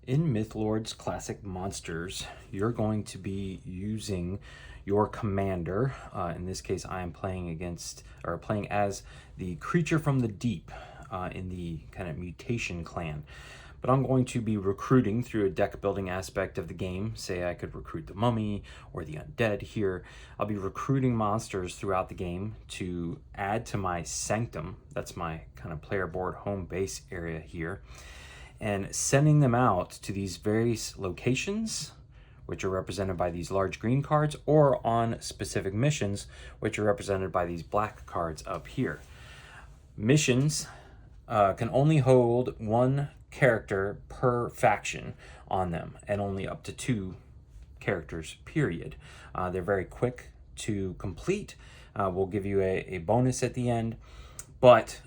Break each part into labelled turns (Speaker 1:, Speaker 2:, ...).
Speaker 1: In MythLords Classic Monsters, you're going to be using your commander. In this case, I am playing as the creature from the deep in the kind of mutation clan. But I'm going to be recruiting through a deck building aspect of the game. Say I could recruit the mummy or the undead here. I'll be recruiting monsters throughout the game to add to my sanctum. That's my kind of player board home base area here, and sending them out to these various locations, which are represented by these large green cards, or on specific missions, which are represented by these black cards up here. Missions can only hold one character per faction on them, and only up to 2 characters, period. They're very quick to complete. We'll give you a bonus at the end, but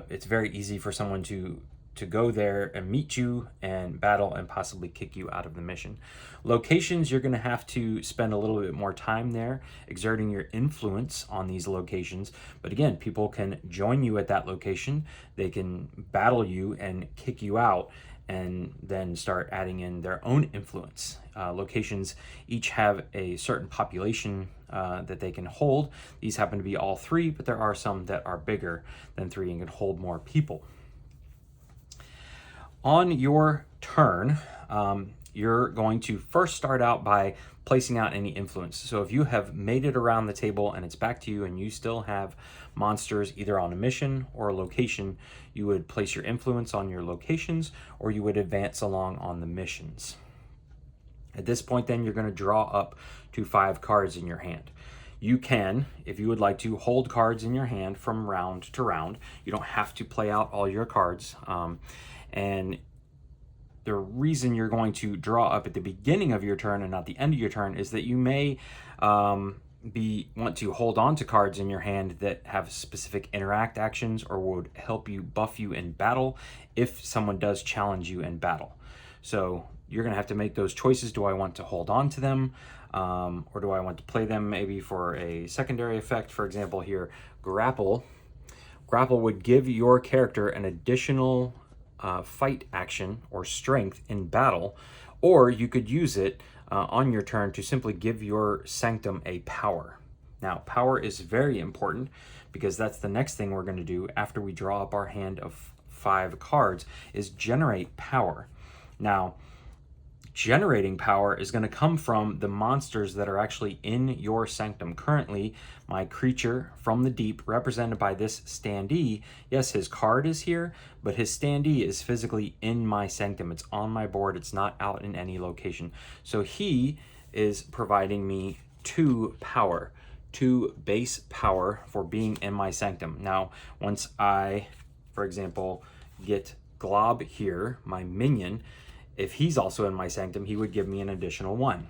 Speaker 1: it's very easy for someone to go there and meet you and battle and possibly kick you out of the mission. Locations, you're going to have to spend a little bit more time there, exerting your influence on these locations. But again, people can join you at that location. They can battle you and kick you out, and then start adding in their own influence. Locations each have a certain population that they can hold. These happen to be all 3, but there are some that are bigger than 3 and can hold more people. On your turn, you're going to first start out by placing out any influence. So if you have made it around the table and it's back to you and you still have monsters either on a mission or a location, you would place your influence on your locations, or you would advance along on the missions. At this point, then, you're going to draw up to 5 cards in your hand. You can, if you would like to, hold cards in your hand from round to round. You don't have to play out all your cards. And the reason you're going to draw up at the beginning of your turn and not the end of your turn is that you may want to hold on to cards in your hand that have specific interact actions or would help you buff you in battle if someone does challenge you in battle. So you're going to have to make those choices. Do I want to hold on to them, or do I want to play them maybe for a secondary effect? For example, here, grapple. Grapple would give your character an additional fight action or strength in battle, or you could use it on your turn to simply give your sanctum a power. Now, power is very important because that's the next thing we're going to do after we draw up our hand of 5 cards, is generate power. Now, generating power is going to come from the monsters that are actually in your sanctum. Currently, my creature from the deep, represented by this standee, yes, his card is here, but his standee is physically in my sanctum. It's on my board. It's not out in any location. So he is providing me 2 power, 2 base power for being in my sanctum. Now, once I, for example, get Glob here, my minion, if he's also in my sanctum, he would give me an additional 1.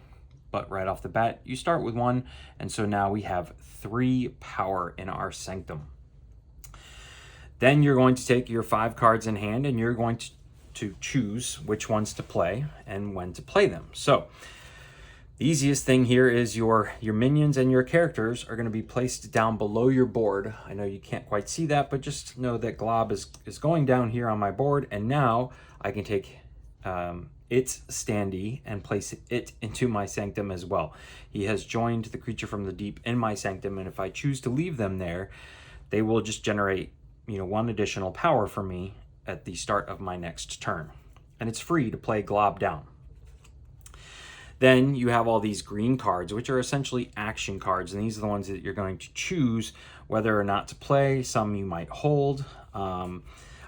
Speaker 1: But right off the bat, you start with 1, and so now we have 3 power in our sanctum. Then you're going to take your 5 cards in hand, and you're going to choose which ones to play and when to play them. So the easiest thing here is your minions and your characters are going to be placed down below your board. I know you can't quite see that, but just know that Glob is going down here on my board, and now I can take its standee and place it into my sanctum as well. He has joined the creature from the deep in my sanctum, and if I choose to leave them there, they will just generate 1 additional power for me at the start of my next turn. And it's free to play Glob down. Then you have all these green cards, which are essentially action cards, and these are the ones that you're going to choose whether or not to play. Some you might hold.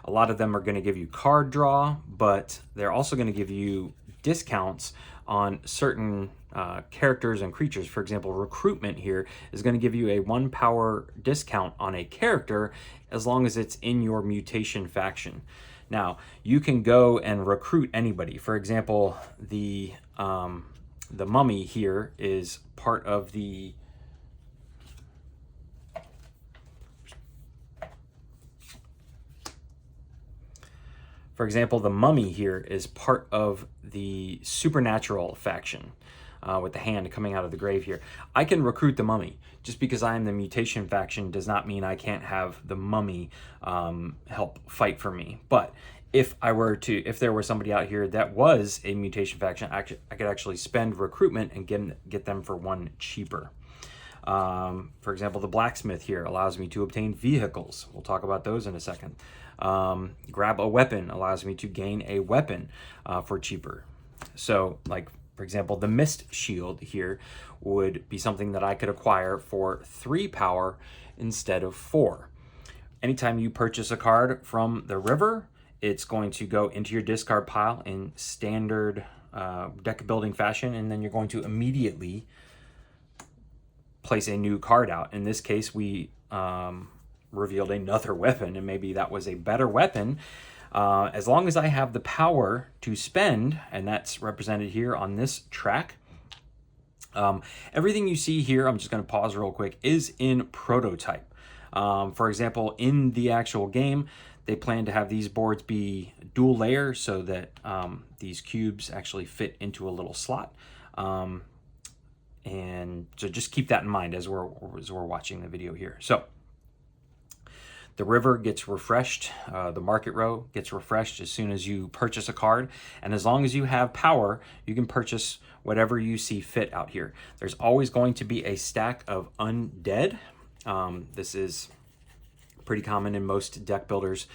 Speaker 1: A lot of them are going to give you card draw, but they're also going to give you discounts on certain characters and creatures. For example, recruitment here is going to give you a 1 power discount on a character as long as it's in your mutation faction. Now, you can go and recruit anybody. For example, the mummy here is part of the mummy here is part of the supernatural faction with the hand coming out of the grave here. I can recruit the mummy. Just because I am the mutation faction does not mean I can't have the mummy help fight for me. But if there was somebody out here that was a mutation faction, I could actually spend recruitment and get them for 1 cheaper. For example, the blacksmith here allows me to obtain vehicles. We'll talk about those in a second. Grab a weapon allows me to gain a weapon for cheaper. So, like, for example, the mist shield here would be something that I could acquire for 3 power instead of 4. Anytime you purchase a card from the river, it's going to go into your discard pile in standard deck building fashion, and then you're going to immediately place a new card out. In this case, we revealed another weapon, and maybe that was a better weapon. As long as I have the power to spend, and that's represented here on this track, everything you see here, I'm just going to pause real quick, is in prototype. For example, in the actual game, they plan to have these boards be dual layer so that these cubes actually fit into a little slot. And so just keep that in mind as we're watching the video here. So the river gets refreshed, the market row gets refreshed as soon as you purchase a card. And as long as you have power, you can purchase whatever you see fit out here. There's always going to be a stack of undead. This is pretty common in most deck builders,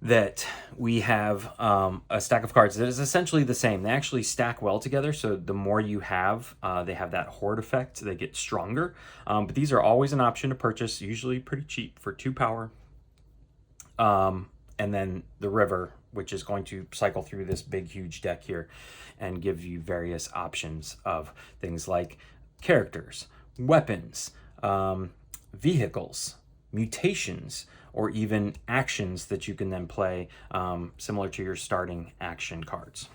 Speaker 1: that we have a stack of cards that is essentially the same. They actually stack well together, so the more you have, they have that horde effect. They get stronger. But these are always an option to purchase, usually pretty cheap for 2 power. And then the river, which is going to cycle through this big, huge deck here and give you various options of things like characters, weapons, vehicles, mutations, or even actions that you can then play, similar to your starting action cards.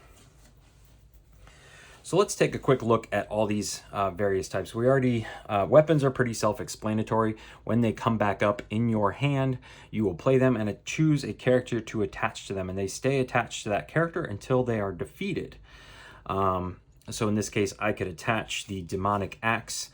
Speaker 1: So let's take a quick look at all these various types. Weapons are pretty self-explanatory. When they come back up in your hand, you will play them and choose a character to attach to them, and they stay attached to that character until they are defeated. So in this case, I could attach the demonic axe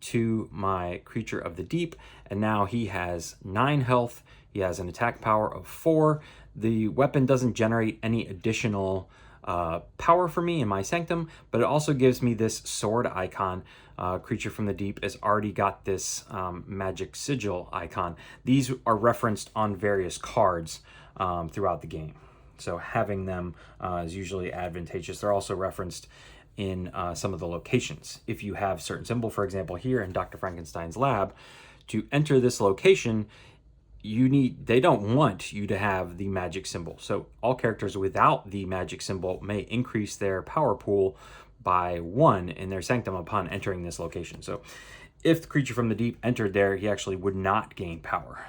Speaker 1: to my creature of the deep, and now he has 9 health. He has an attack power of 4. The weapon doesn't generate any additional power for me in my sanctum, but it also gives me this sword icon. Creature from the deep has already got this magic sigil icon. These are referenced on various cards throughout the game, so having them is usually advantageous. They're also referenced in some of the locations. If you have certain symbol, for example, here in Dr. Frankenstein's lab, to enter this location, they don't want you to have the magic symbol. So all characters without the magic symbol may increase their power pool by 1 in their sanctum upon entering this location. So if the creature from the deep entered there, he actually would not gain power.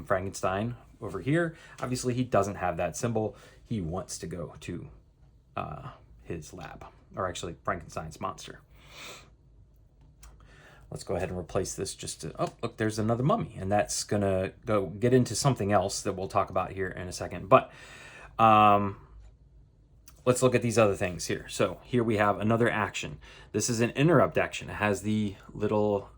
Speaker 1: Frankenstein over here, obviously he doesn't have that symbol. He wants to go to his lab, or actually Frankenstein's monster. Let's go ahead and replace this oh, look, there's another mummy, and that's gonna go get into something else that we'll talk about here in a second. But let's look at these other things here. So here we have another action. This is an interrupt action. It has the little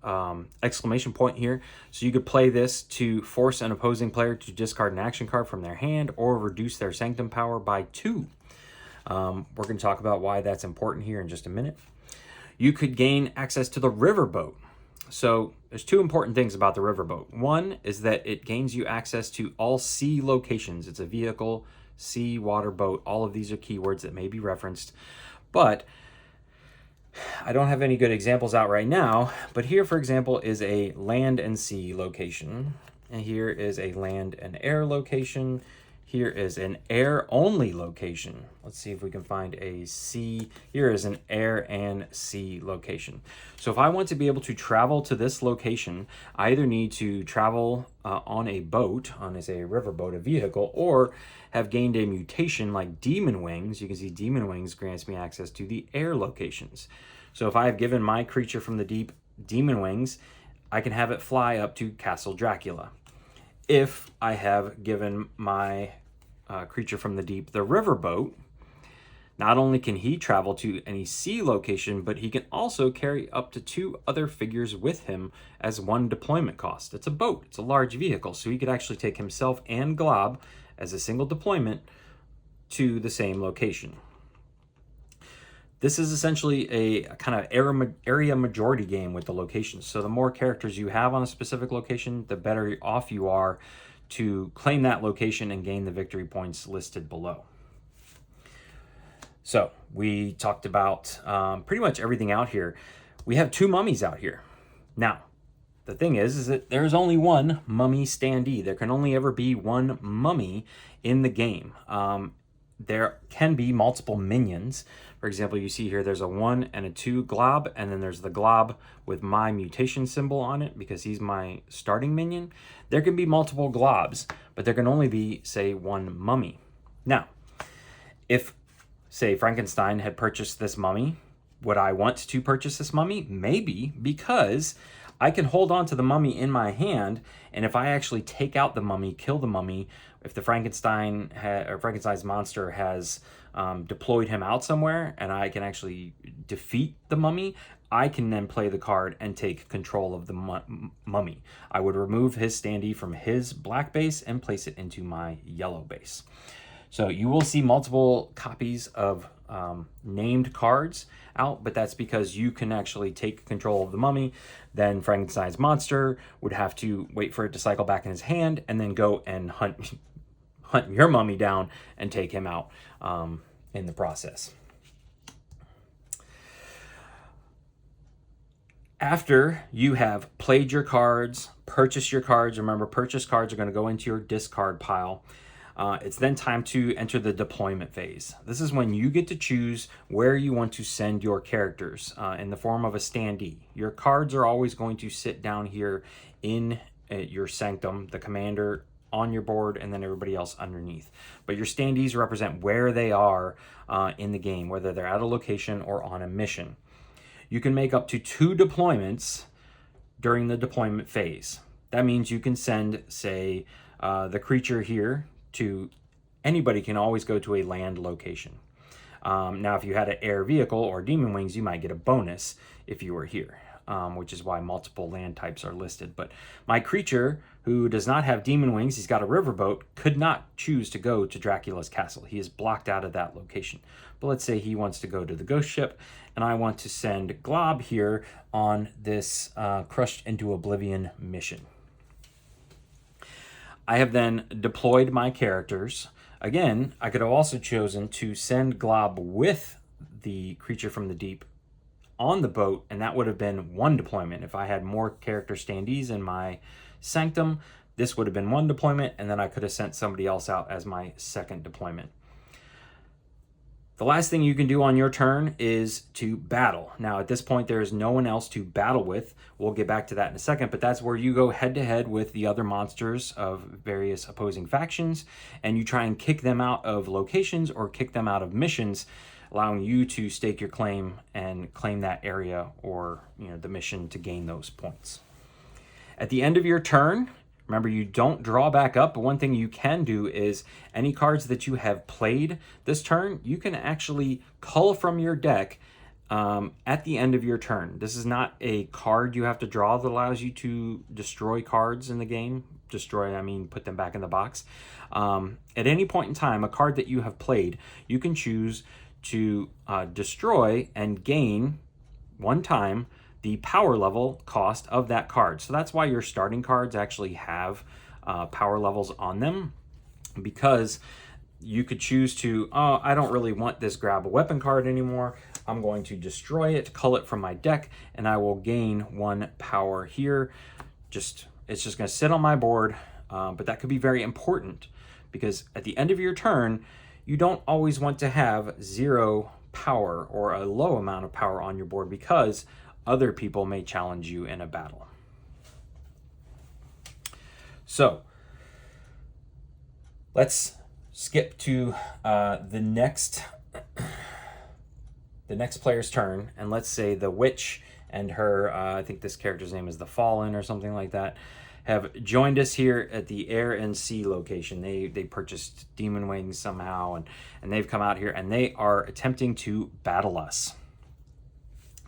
Speaker 1: exclamation point here. So you could play this to force an opposing player to discard an action card from their hand or reduce their sanctum power by 2. We're going to talk about why that's important here in just a minute. You could gain access to the riverboat. So there's 2 important things about the riverboat. One is that it gains you access to all sea locations. It's a vehicle, sea, water, boat. All of these are keywords that may be referenced. But I don't have any good examples out right now. But here, for example, is a land and sea location. And here is a land and air location. Here is an air-only location. Let's see if we can find a sea. Here is an air and sea location. So if I want to be able to travel to this location, I either need to travel on a boat, on a riverboat, a vehicle, or have gained a mutation like Demon Wings. You can see Demon Wings grants me access to the air locations. So if I have given my creature from the deep Demon Wings, I can have it fly up to Castle Dracula. If I have given my creature from the deep the riverboat, not only can he travel to any sea location, but he can also carry up to 2 other figures with him as 1 deployment cost. It's a boat. It's a large vehicle, so he could actually take himself and Glob as a single deployment to the same location. This is essentially a kind of area majority game with the locations. So the more characters you have on a specific location, the better off you are to claim that location and gain the victory points listed below. So we talked about pretty much everything out here. We have 2 mummies out here. Now, the thing is that there's only one mummy standee. There can only ever be one mummy in the game. There can be multiple minions. For example, you see here there's a 1 and a 2 glob, and then there's the glob with my mutation symbol on it because he's my starting minion. There can be multiple globs, but there can only be, say, 1 mummy. Now, if, say, Frankenstein had purchased this mummy, would I want to purchase this mummy? Maybe, because I can hold on to the mummy in my hand, and if I actually take out the mummy, kill the mummy, if the Frankenstein's monster has deployed him out somewhere, and I can actually defeat the mummy, I can then play the card and take control of the mummy. I would remove his standee from his black base and place it into my yellow base. So you will see multiple copies of named cards out, but that's because you can actually take control of the mummy. Then Frankenstein's monster would have to wait for it to cycle back in his hand and then go and hunt your mummy down and take him out in the process. After you have played your cards, purchased your cards, remember purchased cards are going to go into your discard pile. It's then time to enter the deployment phase. This is when you get to choose where you want to send your characters in the form of a standee. Your cards are always going to sit down here in your sanctum, the commander on your board, and then everybody else underneath. But your standees represent where they are in the game, whether they're at a location or on a mission. You can make up to 2 deployments during the deployment phase. That means you can send, say, the creature here to anybody can always go to a land location. Now, if you had an air vehicle or demon wings, you might get a bonus if you were here, which is why multiple land types are listed. But my creature, who does not have demon wings, he's got a riverboat, could not choose to go to Dracula's castle. He is blocked out of that location. But let's say he wants to go to the ghost ship, and I want to send Glob here on this Crushed into Oblivion mission. I have then deployed my characters. Again, I could have also chosen to send Glob with the creature from the deep on the boat, and that would have been 1 deployment. If I had more character standees in my sanctum, this would have been 1 deployment, and then I could have sent somebody else out as my 2nd deployment. The last thing you can do on your turn is to battle. Now, at this point, there is no one else to battle with. We'll get back to that in a second, but that's where you go head-to-head with the other monsters of various opposing factions, and you try and kick them out of locations or kick them out of missions, allowing you to stake your claim and claim that area or the mission to gain those points. At the end of your turn, remember, you don't draw back up, but one thing you can do is any cards that you have played this turn, you can actually cull from your deck at the end of your turn. This is not a card you have to draw that allows you to destroy cards in the game. Destroy, I mean put them back in the box. At any point in time, a card that you have played, you can choose to destroy and gain 1 time the power level cost of that card. So that's why your starting cards actually have power levels on them, because you could choose to, oh, I don't really want this grab a weapon card anymore. I'm going to destroy it, cull it from my deck, and I will gain 1 power here. It's just going to sit on my board, but that could be very important because at the end of your turn, you don't always want to have 0 power or a low amount of power on your board because other people may challenge you in a battle. So let's skip to the next player's turn, and let's say the witch and her, I think this character's name is the Fallen or something like that, have joined us here at the Air and Sea location. They purchased demon wings somehow, and they've come out here and they are attempting to battle us.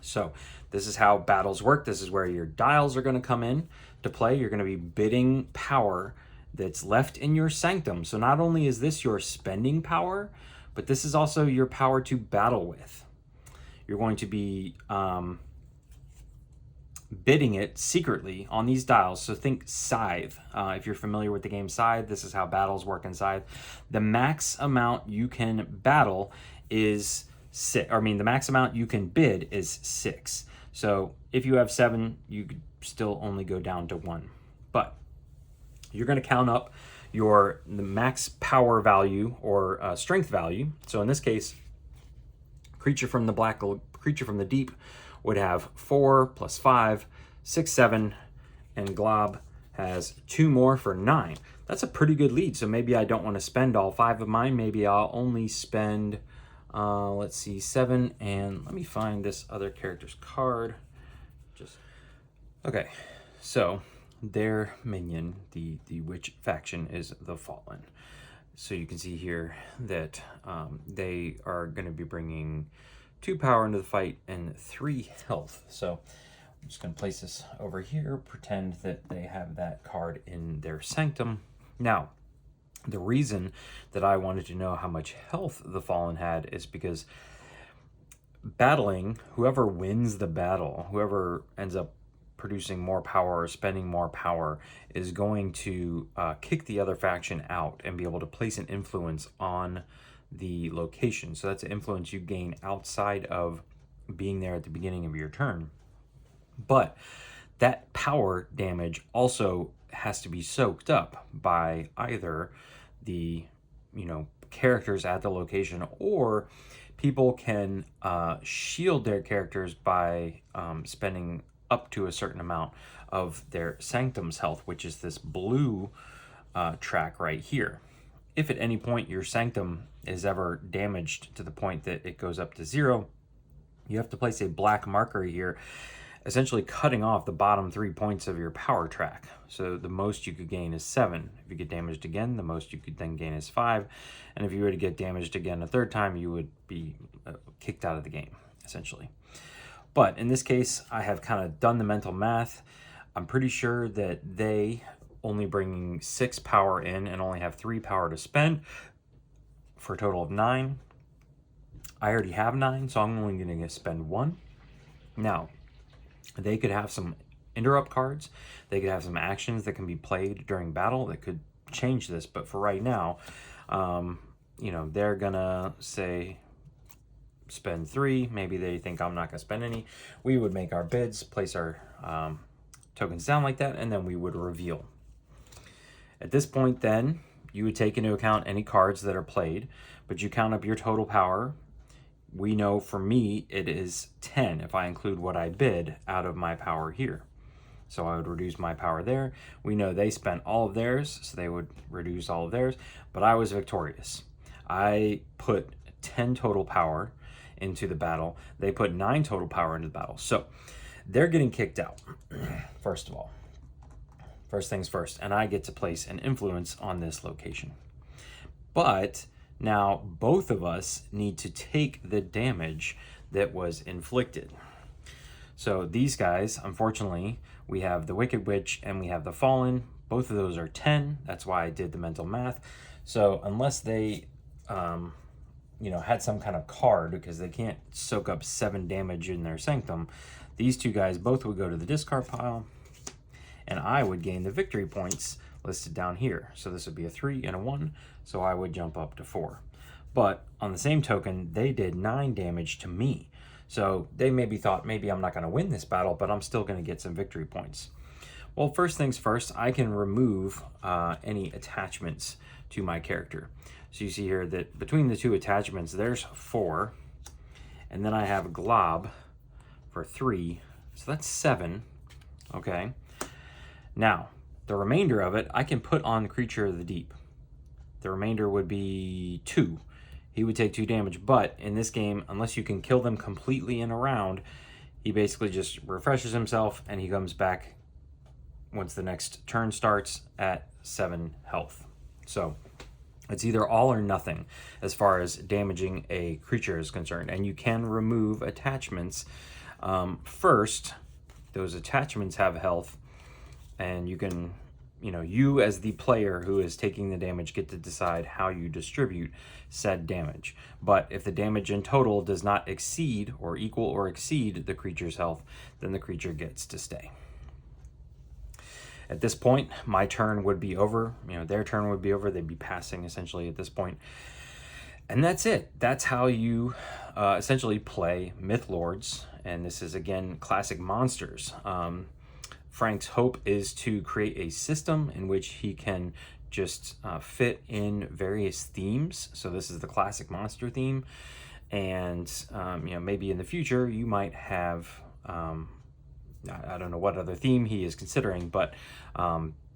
Speaker 1: So this is how battles work. This is where your dials are going to come in to play. You're going to be bidding power that's left in your sanctum. So not only is this your spending power, but this is also your power to battle with. You're going to be bidding it secretly on these dials. So think Scythe. If you're familiar with the game Scythe, this is how battles work in Scythe. The max amount you can battle is the max amount you can bid is 6. So if you have 7, you could still only go down to 1. But you're going to count up the max power value or strength value. So in this case, creature from the deep would have 4 plus 5, 6, 7, and Glob has 2 more for 9. That's a pretty good lead. So maybe I don't want to spend all 5 of mine. Maybe I'll only spend, let's see, 7. And let me find this other character's card. Okay, so their minion, the witch faction, is the Fallen. So you can see here that they are going to be bringing 2 power into the fight and 3 health. So I'm just going to place this over here, pretend that they have that card in their sanctum. Now, the reason that I wanted to know how much health the Fallen had is because battling, whoever wins the battle, whoever ends up producing more power or spending more power, is going to kick the other faction out and be able to place an influence on the location. So that's an influence you gain outside of being there at the beginning of your turn. But that power damage also has to be soaked up by either the characters at the location, or people can shield their characters by spending up to a certain amount of their sanctum's health, which is this blue track right here. If at any point your sanctum is ever damaged to the point that it goes up to 0, you have to place a black marker here, essentially cutting off the bottom 3 points of your power track. So the most you could gain is 7. If you get damaged again, the most you could then gain is 5. And if you were to get damaged again a third time, you would be kicked out of the game, essentially. But in this case, I have kind of done the mental math. I'm pretty sure that they only bringing 6 power in and only have 3 power to spend for a total of 9. I already have 9, so I'm only going to spend 1. Now, they could have some interrupt cards. They could have some actions that can be played during battle that could change this. But for right now, they're going to say spend 3. Maybe they think I'm not going to spend any. We would make our bids, place our tokens down like that, and then we would reveal. At this point, then, you would take into account any cards that are played, but you count up your total power. We know for me it is 10 if I include what I bid out of my power here. So I would reduce my power there. We know they spent all of theirs, so they would reduce all of theirs, but I was victorious. I put 10 total power into the battle. They put 9 total power into the battle. So they're getting kicked out, first of all. First things first, and I get to place an influence on this location. But now both of us need to take the damage that was inflicted. So these guys, unfortunately, we have the Wicked Witch and we have the Fallen. Both of those are 10. That's why I did the mental math. So unless they had some kind of card, because they can't soak up 7 damage in their sanctum, these two guys both would go to the discard pile, and I would gain the victory points listed down here. So this would be a 3 and a 1, so I would jump up to 4. But on the same token, they did 9 damage to me. So they maybe thought, maybe I'm not going to win this battle, but I'm still going to get some victory points. Well, first things first, I can remove any attachments to my character. So you see here that between the 2 attachments, there's 4. And then I have Glob for 3. So that's 7. Okay. Now, the remainder of it, I can put on the Creature of the Deep. The remainder would be 2. He would take 2 damage, but in this game, unless you can kill them completely in a round, he basically just refreshes himself and he comes back once the next turn starts at 7 health. So it's either all or nothing as far as damaging a creature is concerned. And you can remove attachments. First, those attachments have health, and you can you as the player who is taking the damage get to decide how you distribute said damage. But if the damage in total does not exceed or equal or exceed the creature's health, then the creature gets to stay. At this point, my turn would be over. Their turn would be over. They'd be passing essentially at this point. And that's it. That's how you essentially play MythLords. And this is, again, Classic Monsters. Frank's hope is to create a system in which he can just fit in various themes. So this is the Classic Monster theme. And, maybe in the future you might have, I don't know what other theme he is considering, but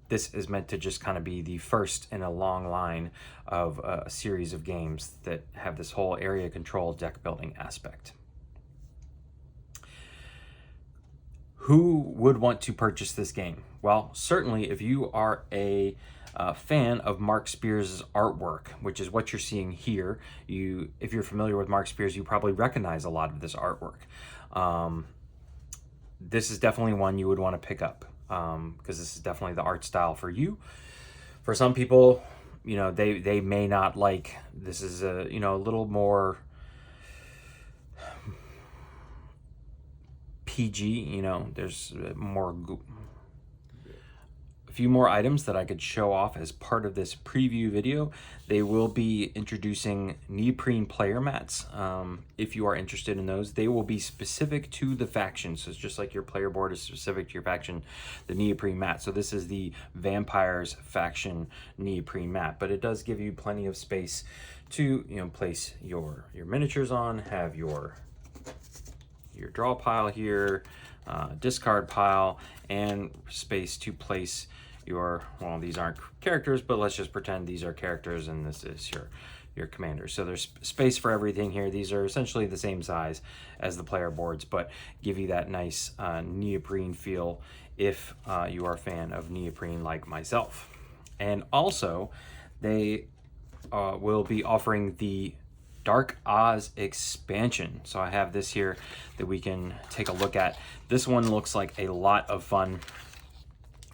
Speaker 1: this is meant to just kind of be the first in a long line of a series of games that have this whole area control deck building aspect. Who would want to purchase this game? Well, certainly if you are a fan of Mark Spears' artwork, which is what you're seeing here. If you're familiar with Mark Spears, you probably recognize a lot of this artwork. This is definitely one you would want to pick up because this is definitely the art style for you. For some people, they may not like, this is a little more PG, there's a few more items that I could show off as part of this preview video. They will be introducing neoprene player mats. If you are interested in those, they will be specific to the faction. So it's just like your player board is specific to your faction, the neoprene mat. So this is the Vampires faction neoprene mat, but it does give you plenty of space to place your miniatures on, have your draw pile here, discard pile, and space to place well, these aren't characters, but let's just pretend these are characters and this is your commander. So there's space for everything here. These are essentially the same size as the player boards, but give you that nice neoprene feel if you are a fan of neoprene like myself. And also, they will be offering the Dark Oz expansion. So I have this here that we can take a look at. This one looks like a lot of fun.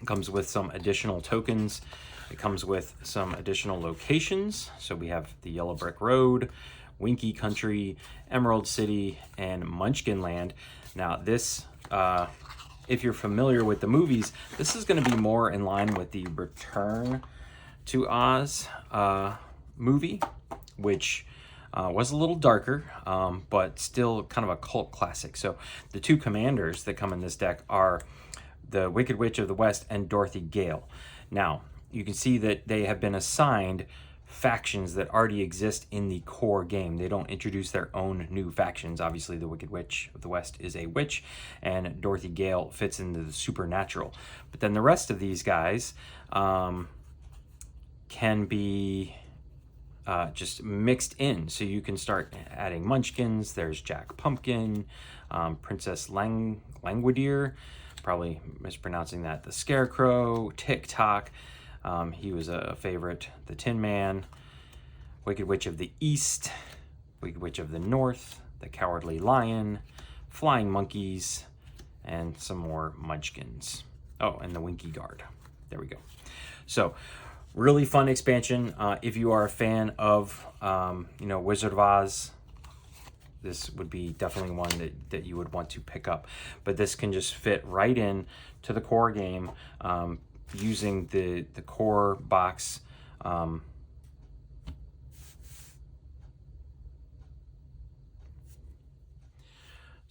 Speaker 1: It comes with some additional tokens. It comes with some additional locations. So we have the Yellow Brick Road, Winky Country, Emerald City, and Munchkin Land. Now this, if you're familiar with the movies, this is going to be more in line with the Return to Oz movie, which was a little darker, but still kind of a cult classic. So the two commanders that come in this deck are the Wicked Witch of the West and Dorothy Gale. Now, you can see that they have been assigned factions that already exist in the core game. They don't introduce their own new factions. Obviously, the Wicked Witch of the West is a witch, and Dorothy Gale fits into the supernatural. But then the rest of these guys can be just mixed in. So you can start adding munchkins. There's Jack Pumpkin, Princess Langwidere, probably mispronouncing that, the Scarecrow, Tick-Tock, he was a favorite, the Tin Man, Wicked Witch of the East, Wicked Witch of the North, the Cowardly Lion, Flying Monkeys, and some more munchkins. Oh, and the Winky Guard. There we go. So really fun expansion. If you are a fan of, Wizard of Oz, this would be definitely one that you would want to pick up. But this can just fit right in to the core game using the core box.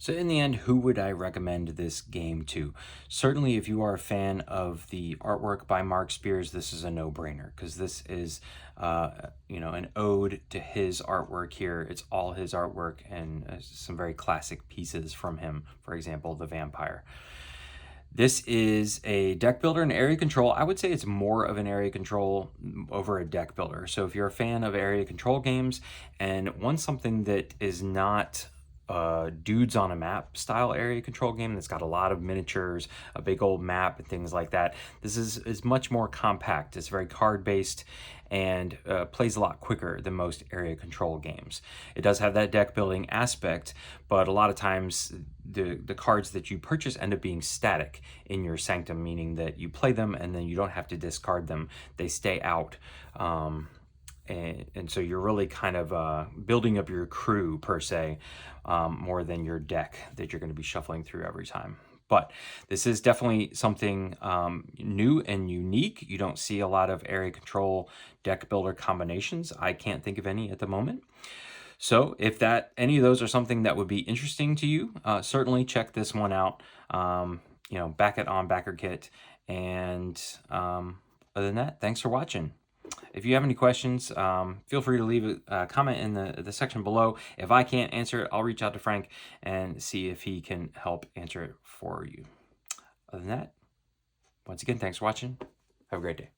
Speaker 1: So in the end, who would I recommend this game to? Certainly, if you are a fan of the artwork by Mark Spears, this is a no-brainer because this is, an ode to his artwork here. It's all his artwork and some very classic pieces from him. For example, the Vampire. This is a deck builder and area control. I would say it's more of an area control over a deck builder. So if you're a fan of area control games and want something that is not dudes on a map style area control game that's got a lot of miniatures, a big old map and things like that, this is much more compact. It's very card based and plays a lot quicker than most area control games. It does have that deck building aspect, but a lot of times the cards that you purchase end up being static in your sanctum, meaning that you play them and then you don't have to discard them. They stay out. And so you're really kind of building up your crew, per se, more than your deck that you're going to be shuffling through every time. But this is definitely something new and unique. You don't see a lot of area control deck builder combinations. I can't think of any at the moment. So if any of those are something that would be interesting to you, certainly check this one out. Back it on BackerKit. And other than that, thanks for watching. If you have any questions, feel free to leave a comment in the section below. If I can't answer it, I'll reach out to Frank and see if he can help answer it for you. Other than that, once again, thanks for watching. Have a great day.